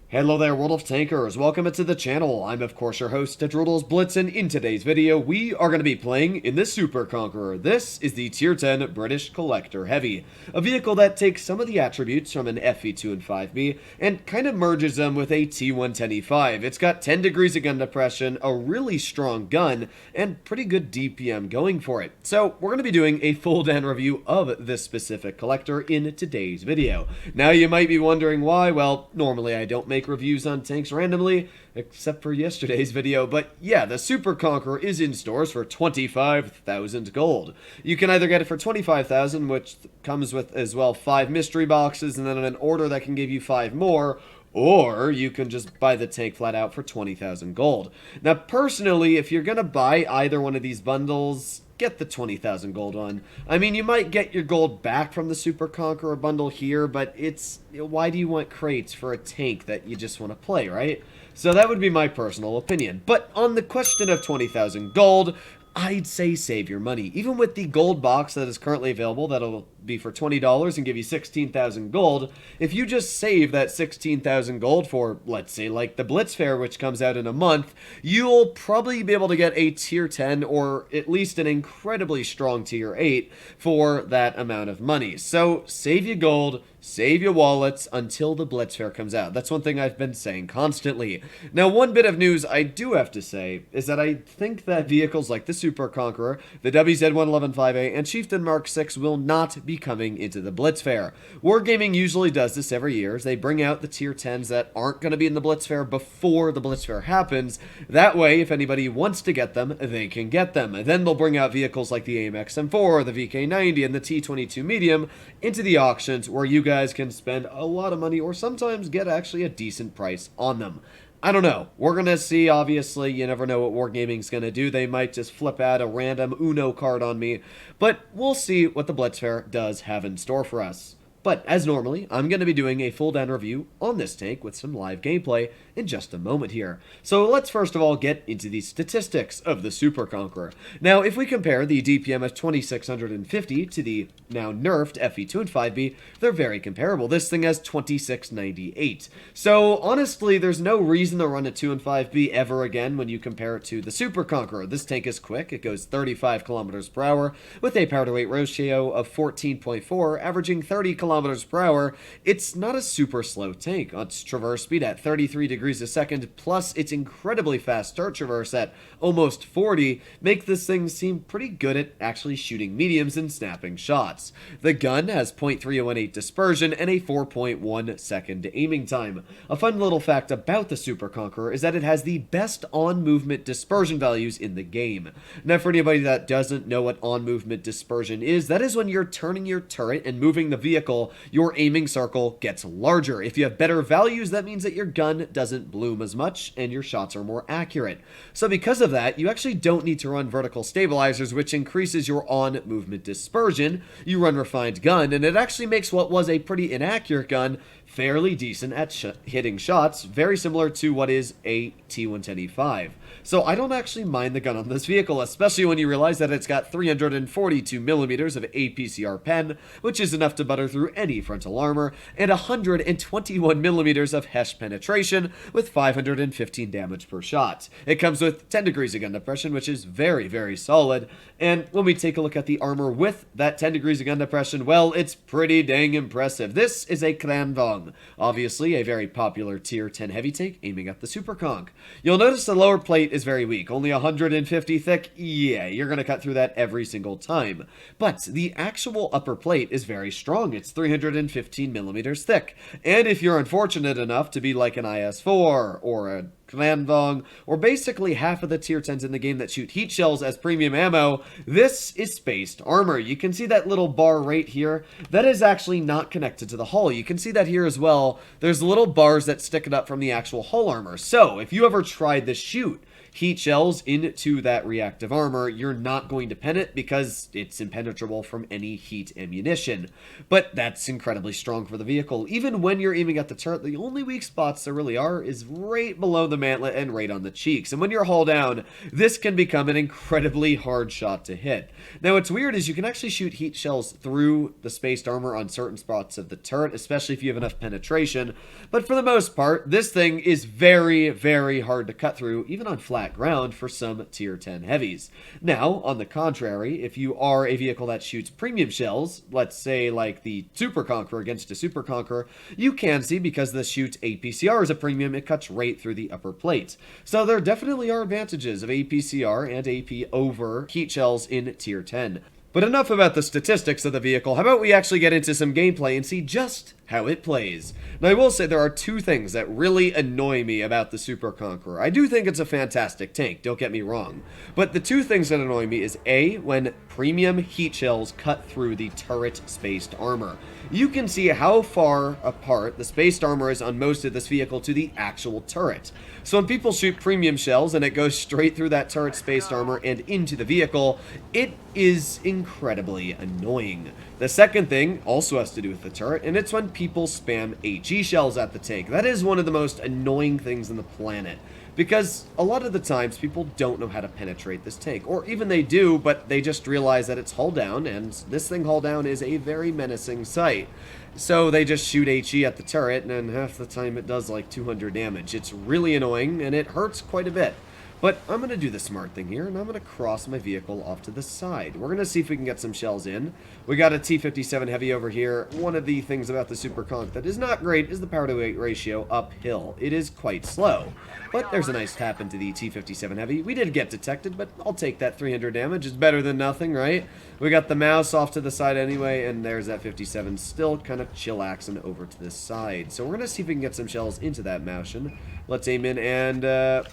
Hello there, World of Tankers. Welcome to the channel. I'm, of course, your host, Droodles Blitz, and in today's video, we are going to be playing in the Super Conqueror. This is the Tier 10 British Collector Heavy, a vehicle that takes some of the attributes from an FV2 and 5B and kind of merges them with a T110E5. It's got 10 degrees of gun depression, a really strong gun, and pretty good DPM going for it. So, we're going to be doing a full-down review of this specific collector in today's video. Now, you might be wondering why. Well, normally I don't make reviews on tanks randomly, except for yesterday's video, but yeah, the Super Conqueror is in stores for 25,000 gold. You can either get it for 25,000, which comes with as well 5 mystery boxes, and then an order that can give you 5 more, or you can just buy the tank flat out for 20,000 gold. Now, personally, if you're gonna buy either one of these bundles, get the 20,000 gold one. I mean, you might get your gold back from the Super Conqueror bundle here, but it's... why do you want crates for a tank that you just want to play, right? So that would be my personal opinion. But on the question of 20,000 gold, I'd say save your money. Even with the gold box that is currently available, that'll be for $20 and give you 16,000 gold. If you just save that 16,000 gold for, let's say, like the Blitz Fair, which comes out in a month, you'll probably be able to get a tier 10 or at least an incredibly strong tier 8 for that amount of money. So save your gold, save your wallets until the Blitz Fair comes out. That's one thing I've been saying constantly. Now, one bit of news I do have to say is that I think that vehicles like the Super Conqueror, the WZ-111-5A, and Chieftain Mark 6 will not be coming into the Blitz Fair. Wargaming usually does this every year. They bring out the tier 10s that aren't going to be in the Blitz Fair before the Blitz Fair happens. That way, if anybody wants to get them, they can get them. And then they'll bring out vehicles like the AMX M4, the VK90, and the T22 Medium into the auctions where you guys can spend a lot of money or sometimes get actually a decent price on them. I don't know. We're going to see, obviously. You never know what Wargaming's going to do. They might just flip out a random Uno card on me. But we'll see what the Blitz Fair does have in store for us. But, as normally, I'm going to be doing a full-down review on this tank with some live gameplay in just a moment here. So let's first of all get into the statistics of the Super Conqueror. Now, if we compare the DPM of 2650 to the now nerfed FV2 and 5B, they're very comparable. This thing has 2698. So, honestly, there's no reason to run a 2 and 5B ever again when you compare it to the Super Conqueror. This tank is quick. It goes 35 kilometers per hour with a power-to-weight ratio of 14.4, averaging 30 kilometers per hour. It's not a super slow tank. Its traverse speed at 33 degrees a second, plus its incredibly fast start traverse at almost 40, make this thing seem pretty good at actually shooting mediums and snapping shots. The gun has .3018 dispersion and a 4.1 second aiming time. A fun little fact about the Super Conqueror is that it has the best on-movement dispersion values in the game. Now, for anybody that doesn't know what on-movement dispersion is, that is when you're turning your turret and moving the vehicle, your aiming circle gets larger. If you have better values, that means that your gun doesn't bloom as much and your shots are more accurate. So because of that, you actually don't need to run vertical stabilizers, which increases your on-movement dispersion. You run refined gun, and it actually makes what was a pretty inaccurate gun fairly decent at hitting shots, very similar to what is a T110E5. So I don't actually mind the gun on this vehicle, especially when you realize that it's got 342 millimeters of APCR pen, which is enough to butter through any frontal armor, and 121 millimeters of HESH penetration with 515 damage per shot. It comes with 10 degrees of gun depression, which is very, very solid. And when we take a look at the armor with that 10 degrees of gun depression, well, it's pretty dang impressive. This is a Conq, obviously a very popular tier 10 heavy tank aiming at the Super Conq. You'll notice the lower plate is very weak, only 150 thick. Yeah, you're going to cut through that every single time. But the actual upper plate is very strong. It's 315 millimeters thick. And if you're unfortunate enough to be like an IS-4 or a Conq, or basically half of the tier 10s in the game that shoot heat shells as premium ammo, this is spaced armor. You can see that little bar right here. That is actually not connected to the hull. You can see that here as well. There's little bars that stick it up from the actual hull armor. So if you ever tried to shoot heat shells into that reactive armor, you're not going to pen it because it's impenetrable from any heat ammunition. But that's incredibly strong for the vehicle. Even when you're aiming at the turret, the only weak spots there really are is right below the the mantlet and right on the cheeks. And when you're hull down, this can become an incredibly hard shot to hit. Now, what's weird is you can actually shoot heat shells through the spaced armor on certain spots of the turret, especially if you have enough penetration. But for the most part, this thing is very, very hard to cut through, even on flat ground for some tier 10 heavies. Now, on the contrary, if you are a vehicle that shoots premium shells, let's say like the Super Conqueror against a Super Conqueror, you can see because this shoots APCR as a premium, it cuts right through the upper plate. So there definitely are advantages of APCR and AP over heat shells in tier 10. But enough about the statistics of the vehicle. How about we actually get into some gameplay and see just how it plays. Now, I will say there are two things that really annoy me about the Super Conqueror. I do think it's a fantastic tank, don't get me wrong. But the two things that annoy me is A, when premium heat shells cut through the turret spaced armor. You can see how far apart the spaced armor is on most of this vehicle to the actual turret. So when people shoot premium shells and it goes straight through that turret spaced armor and into the vehicle, it is incredibly annoying. The second thing also has to do with the turret, and it's when people spam HE shells at the tank. That is one of the most annoying things on the planet, because a lot of the times people don't know how to penetrate this tank, or even they do, but they just realize that it's hull down, and this thing hull down is a very menacing sight. So they just shoot HE at the turret, and half the time it does like 200 damage. It's really annoying, and it hurts quite a bit. But I'm going to do the smart thing here, and I'm going to cross my vehicle off to the side. We're going to see if we can get some shells in. We got a T-57 Heavy over here. One of the things about the Super Conq that is not great is the power-to-weight ratio uphill. It is quite slow. But there's a nice tap into the T-57 Heavy. We did get detected, but I'll take that 300 damage. It's better than nothing, right? We got the mouse off to the side anyway, and there's that 57 still kind of chillaxing over to this side. So we're going to see if we can get some shells into that motion. Let's aim in, and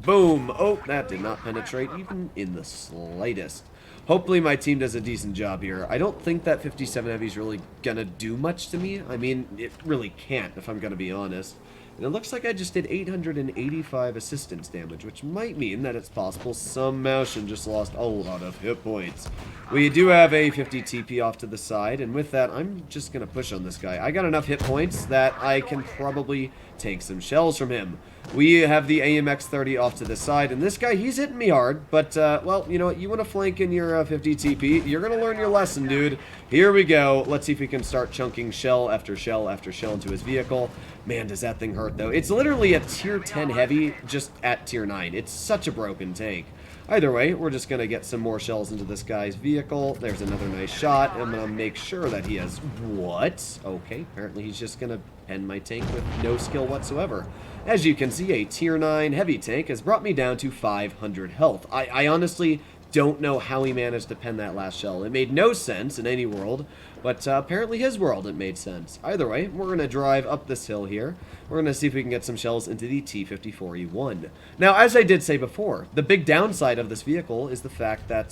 boom! Oh, that did not penetrate even in the slightest. Hopefully my team does a decent job here. I don't think that 57 Heavy is really going to do much to me. I mean, it really can't, if I'm going to be honest. And it looks like I just did 885 assistance damage, which might mean that it's possible some Moushin just lost a lot of hit points. We do have a 50 TP off to the side, and with that, I'm just going to push on this guy. I got enough hit points that I can probably take some shells from him. We have the AMX-30 off to the side, and this guy, he's hitting me hard, but, well, you know what, you want to flank in your 50 TP, you're going to learn your lesson, dude. Here we go. Let's see if we can start chunking shell after shell after shell into his vehicle. Man, does that thing hurt, though. It's literally a tier 10 heavy just at tier 9. It's such a broken tank. Either way, we're just going to get some more shells into this guy's vehicle. There's another nice shot. I'm going to make sure that he has... What? Okay, apparently he's just going to pen my tank with no skill whatsoever. As you can see, a tier 9 heavy tank has brought me down to 500 health. I honestly don't know how he managed to pen that last shell. It made no sense in any world, but apparently his world it made sense. Either way, we're going to drive up this hill here. We're going to see if we can get some shells into the T-54E1. Now, as I did say before, the big downside of this vehicle is the fact that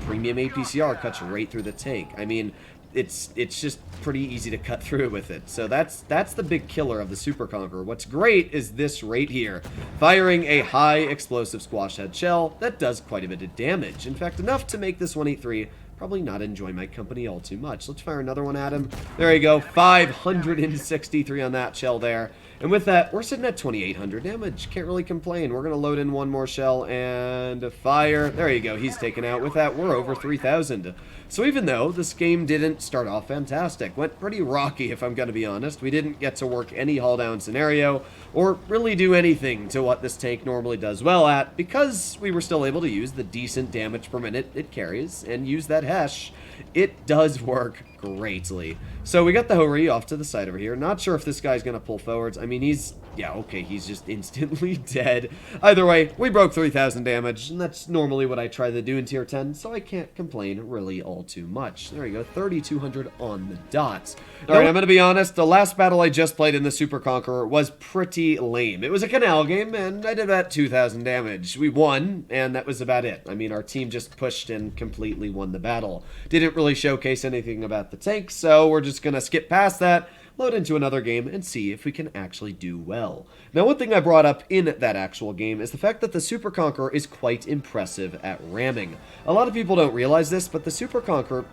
premium APCR cuts right through the tank. I mean, it's just pretty easy to cut through with it. So that's the big killer of the Super Conqueror. What's great is this right here. Firing a high explosive squash head shell that does quite a bit of damage. In fact, enough to make this 183 probably not enjoy my company all too much. Let's fire another one at him. There you go. 563 on that shell there. And with that, we're sitting at 2,800 damage. Can't really complain. We're going to load in one more shell and fire. There you go. He's taken out. With that, we're over 3,000. So even though this game didn't start off fantastic, went pretty rocky if I'm going to be honest. We didn't get to work any hull down scenario or really do anything to what this tank normally does well at, because we were still able to use the decent damage per minute it carries and use that hash. It does work greatly. So we got the Hori off to the side over here. Not sure if this guy's going to pull forwards. I mean, yeah, okay, he's just instantly dead. Either way, we broke 3,000 damage, and that's normally what I try to do in tier 10, so I can't complain really all too much. There you go, 3,200 on the dots. Alright, I'm going to be honest, the last battle I just played in the Super Conqueror was pretty lame. It was a canal game, and I did about 2,000 damage. We won, and that was about it. I mean, our team just pushed and completely won the battle. Didn't really showcase anything about the tank, so we're just going to skip past that. load into another game, and see if we can actually do well. Now, one thing I brought up in that actual game is the fact that the Super Conqueror is quite impressive at ramming. A lot of people don't realize this, but the Super Conqueror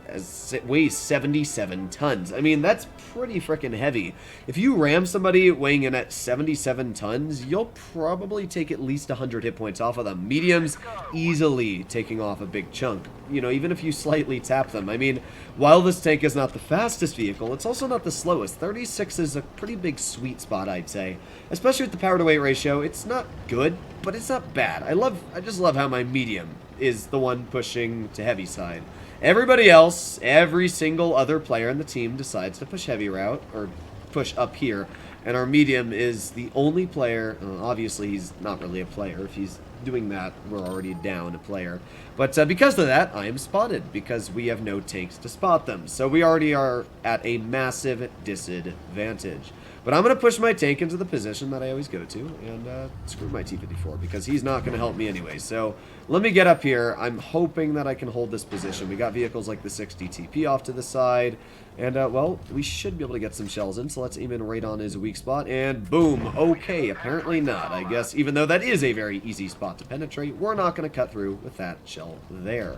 weighs 77 tons. I mean, that's pretty freaking heavy. If you ram somebody weighing in at 77 tons, you'll probably take at least 100 hit points off of them. Mediums, easily taking off a big chunk. You know, even if you slightly tap them. I mean, while this tank is not the fastest vehicle, it's also not the slowest. 36 is a pretty big sweet spot, I'd say. Especially with the power to weight ratio, it's not good, but it's not bad. I just love how my medium is the one pushing to heavy side. Everybody else, every single other player in the team decides to push heavy route, or push up here, and our medium is the only player. Obviously, he's not really a player. If he's doing that, we're already down a player. But because of that, I am spotted, because we have no tanks to spot them. So we already are at a massive disadvantage. But I'm going to push my tank into the position that I always go to, and screw my T-54, because he's not going to help me anyway. So let me get up here. I'm hoping that I can hold this position. We got vehicles like the 60 TP off to the side, and, well, we should be able to get some shells in, so let's aim in right on his weak spot, and boom. Okay, apparently not, I guess. Even though that is a very easy spot to penetrate, we're not going to cut through with that shell there.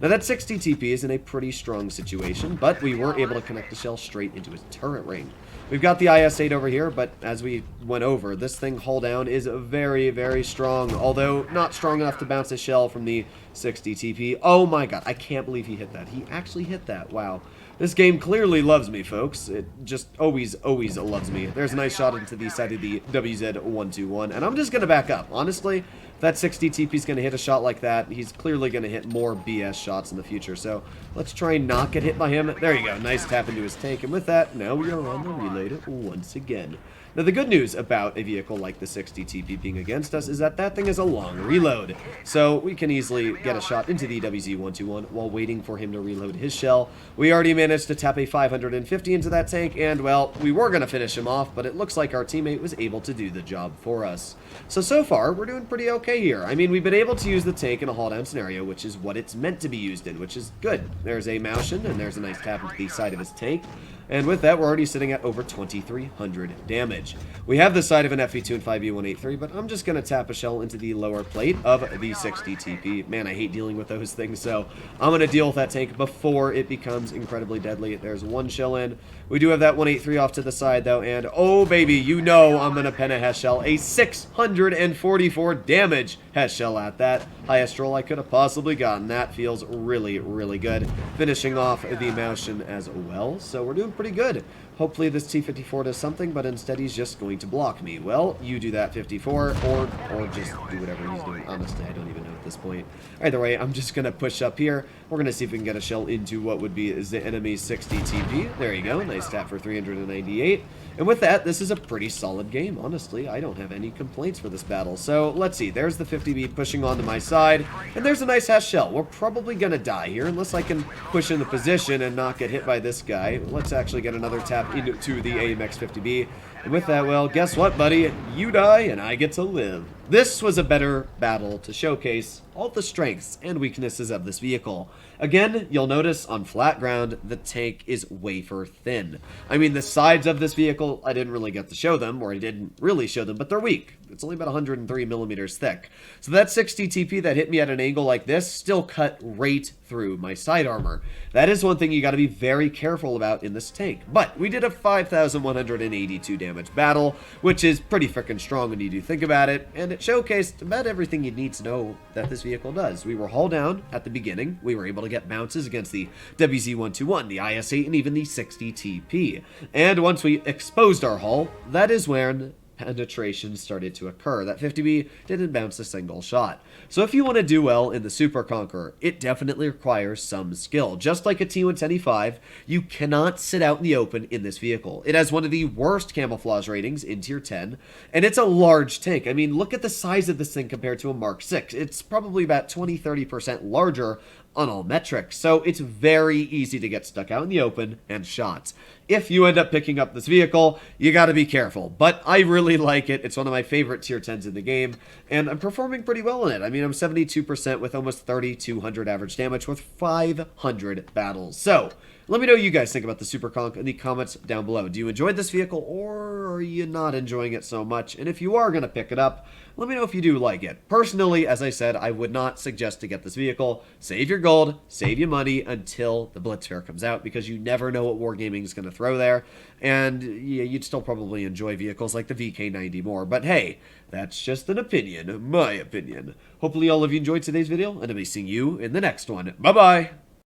Now, that 60 TP is in a pretty strong situation, but we were able to connect the shell straight into his turret ring. We've got the IS-8 over here, but as we went over, this thing hull down is very, very strong, although not strong enough to bounce a shell from the 60 TP. Oh my god, I can't believe he hit that. He actually hit that. Wow. This game clearly loves me, folks. It just always loves me. There's a nice shot into the side of the WZ-121, and I'm just going to back up. Honestly, if that 60 TP is going to hit a shot like that, he's clearly going to hit more BS shots in the future. So let's try and not get hit by him. There you go. Nice tap into his tank. And with that, now we are on the reload once again. Now, the good news about a vehicle like the 60 TP being against us is that that thing is a long reload. So we can easily get a shot into the WZ-121 while waiting for him to reload his shell. We already managed to tap a 550 into that tank, and, well, we were going to finish him off, but it looks like our teammate was able to do the job for us. So far, we're doing pretty okay here. I mean, we've been able to use the tank in a haul-down scenario, which is what it's meant to be used in, which is good. There's a Maushin, and there's a nice tap into the side of his tank. And with that, we're already sitting at over 2,300 damage. We have the side of an FV2 and 5E183, but I'm just going to tap a shell into the lower plate of the 60 TP. Man, I hate dealing with those things, so I'm going to deal with that tank before it becomes incredibly deadly. There's one shell in. We do have that 183 off to the side, though, and oh, baby, you know I'm going to pen a Hess shell. A 644 damage Hess shell at that. Highest roll I could have possibly gotten. That feels really, really good. Finishing off the Maushin as well, so we're doing pretty good. Hopefully this T-54 does something, but instead he's just going to block me. Well, you do that, 54, or just do whatever he's doing. Honestly, I don't even know at this point. Either way, I'm just going to push up here. We're going to see if we can get a shell into what would be the enemy's 60 TP. There you go. Nice tap for 398. And with that, this is a pretty solid game, honestly. I don't have any complaints for this battle. So, let's see. There's the 50B pushing onto my side, and there's a nice Hess shell. We're probably going to die here, unless I can push in the position and not get hit by this guy. Let's actually get another tap into the AMX 50B. And with that, well, guess what, buddy? You die, and I get to live. This was a better battle to showcase all the strengths and weaknesses of this vehicle. Again, you'll notice on flat ground, the tank is wafer thin. I mean, the sides of this vehicle, I didn't really get to show them, or I didn't really show them, but they're weak. It's only about 103 millimeters thick. So that 60 TP that hit me at an angle like this still cut right through my side armor. That is one thing you got to be very careful about in this tank. But we did a 5,182 damage battle, which is pretty freaking strong when you do think about it, and it showcased about everything you need to know that this vehicle does. We were hull down at the beginning. We were able to get bounces against the WZ-121, the IS-8, and even the 60 TP. And once we exposed our hull, that is when penetration started to occur. That 50B didn't bounce a single shot. So if you want to do well in the Super Conqueror, it definitely requires some skill. Just like a T-110E5, you cannot sit out in the open in this vehicle. It has one of the worst camouflage ratings in Tier 10, and it's a large tank. I mean, look at the size of this thing compared to a Mark 6. It's probably about 20-30% larger on all metrics, so it's very easy to get stuck out in the open and shot. If you end up picking up this vehicle, you gotta be careful, but I really like it. It's one of my favorite tier 10s in the game, and I'm performing pretty well in it. I mean, I'm 72% with almost 3,200 average damage with 500 battles. So, Let me know what you guys think about the Super Conq in the comments down below. Do you enjoy this vehicle, or are you not enjoying it so much? And if you are going to pick it up, let me know if you do like it. Personally, as I said, I would not suggest to get this vehicle. Save your gold, save your money until the Blitz Fair comes out, because you never know what Wargaming is going to throw there. And yeah, you'd still probably enjoy vehicles like the VK90 more. But hey, that's just an opinion, my opinion. Hopefully all of you enjoyed today's video, and I'll be seeing you in the next one. Bye-bye!